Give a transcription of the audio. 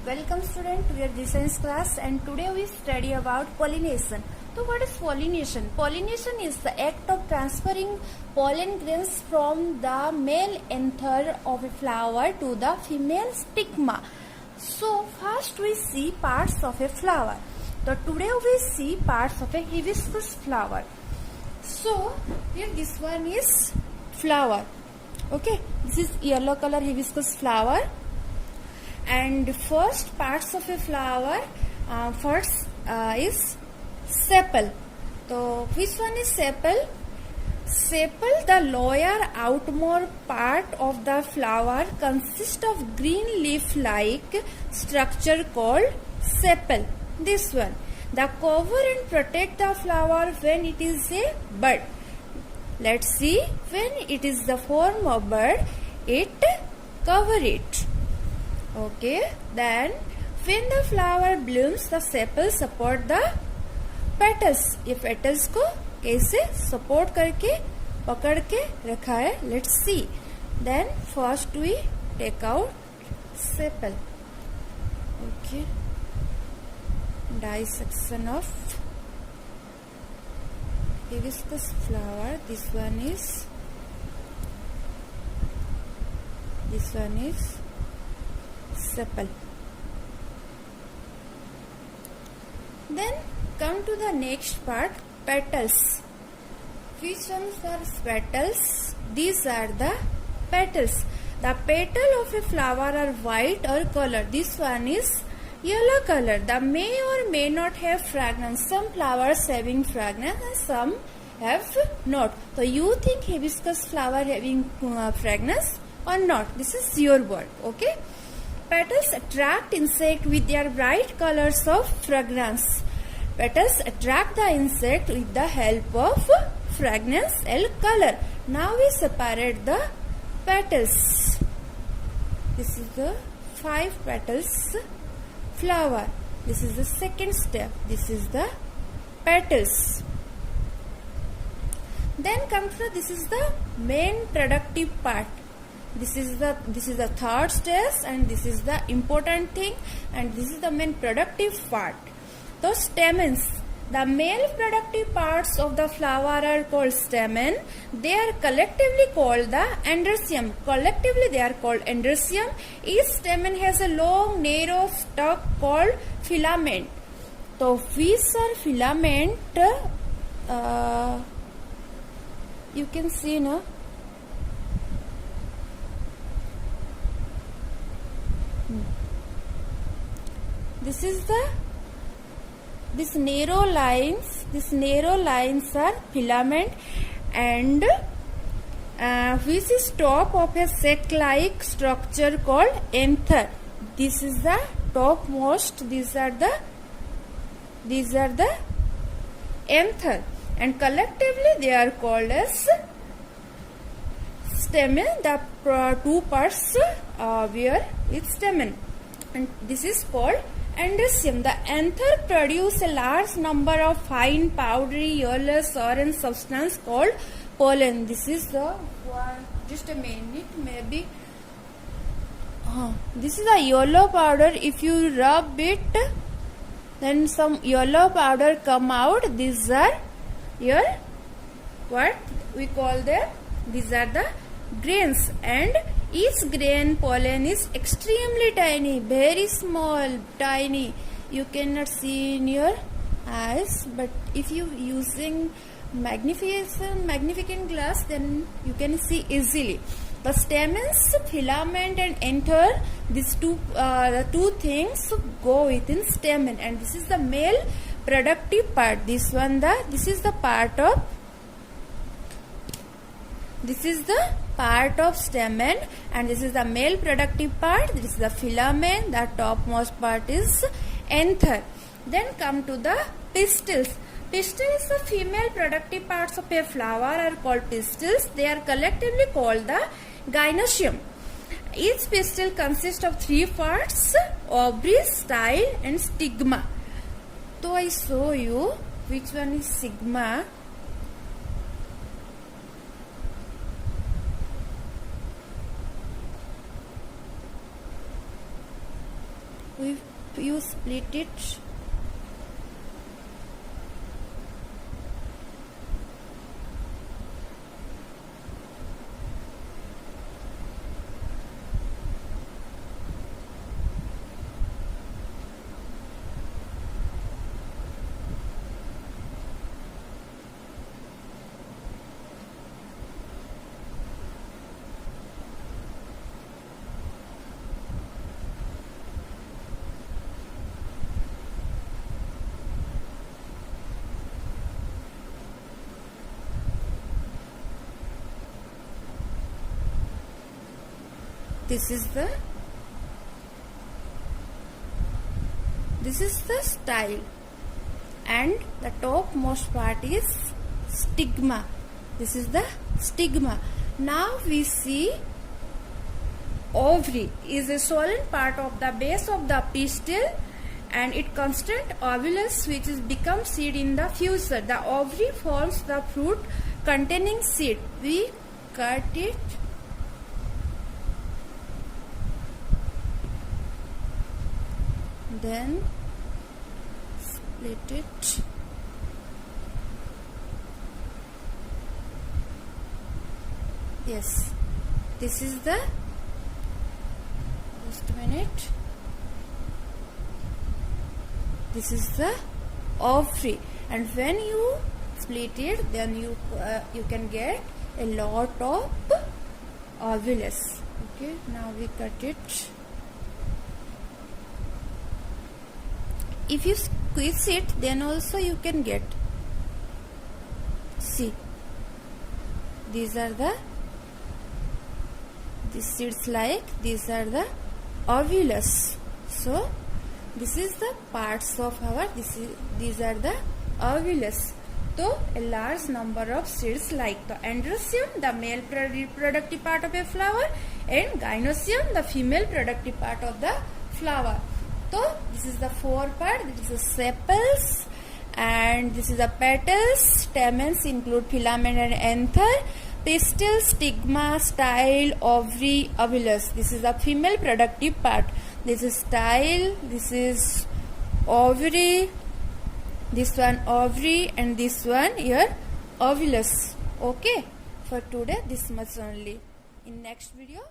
Welcome student to your science class, and today we study about pollination. So what is pollination? Pollination is the act of transferring pollen grains from the male anther of a flower to the female stigma. So first we see parts of a flower. So today we see parts of a hibiscus flower. So here this one is flower. Okay, this is yellow color hibiscus flower. And first parts of a flower, first is sepal. So which one is sepal? Sepal, the lower outmost part of the flower, consists of green leaf-like structure called sepal. This one, the cover and protect the flower when it is a bud. Let's see, when it is the form of bud, it cover it. Okay, then when the flower blooms, the sepal support the petals. ये petals को कैसे support करके पकड़ के रखा है? Let's see. Then first we take out sepal. Okay, dissection of hibiscus flower. This one is sepal. Then come to the next part, petals. Which ones are petals? These are the petals. The petal of a flower are white or color. This one is yellow color. The may or may not have fragrance. Some flowers having fragrance and some have not. So you think hibiscus flower having fragrance or not? This is your word. Okay. Petals attract insect with their bright colors of fragrance. Petals attract the insect with the help of fragrance and color. Now we separate the petals. This is the 5 petals flower. This is the second step. This is the petals. Then comes this is the main productive part. This is the third stage, and this is the important thing, and this is the main productive part. The stamens, the male productive parts of the flower are called stamen. They are collectively called the androecium. Collectively they are called androecium. Each stamen has a long narrow stalk called filament. So which are filament? You can see now. These narrow lines are filament, and which is top of a sac-like structure called anther. This is the topmost. These are the anther, and collectively they are called as stamen. The two parts where it's stamen, and this is called androecium. The anther produce a large number of fine powdery yellowish orange substance called pollen. This is the one. Just a minute, maybe. This is a yellow powder. If you rub it, then some yellow powder come out. These are your what we call them. These are the grains, and each grain pollen is extremely tiny, very small, tiny. You cannot see in your eyes, but if you using magnificent glass, then you can see easily. The stamens, filament, and anther, these the two things go within stamen, and this is the male productive part. This is the part of stamen, and this is the male productive part. This is the filament. The topmost part is anther. Then come to the pistils. Pistils, the female productive parts of a flower, are called pistils. They are collectively called the gynoecium. Each pistil consists of 3 parts: ovary, style, and stigma. So I show you which one is stigma. you split it. This is the style, and the topmost part is stigma. This is the stigma. Now we see ovary is a swollen part of the base of the pistil, and it constant ovulus which is become seed in the future. The ovary forms the fruit containing seed. We cut it. Then split it. Yes, this is the, just a minute, this is the ovary, and when you split it, then you can get a lot of ovulus. Okay, now we cut it. If you squeeze it, then also you can get. See, these are the seeds, like these are the ovulus. So this is the parts of our, these are the ovulus. So a large number of seeds like the androecium, the male reproductive part of a flower, and gynoecium, the female reproductive part of the flower. So this is the four part. This is the sepals, and this is the petals. Stamens include filament and anther. Pistil, stigma, style, ovary, ovulus. This is the female reproductive part. This is style, this is ovary, this one ovary, and this one your ovulus. Okay, for today this much only. In next video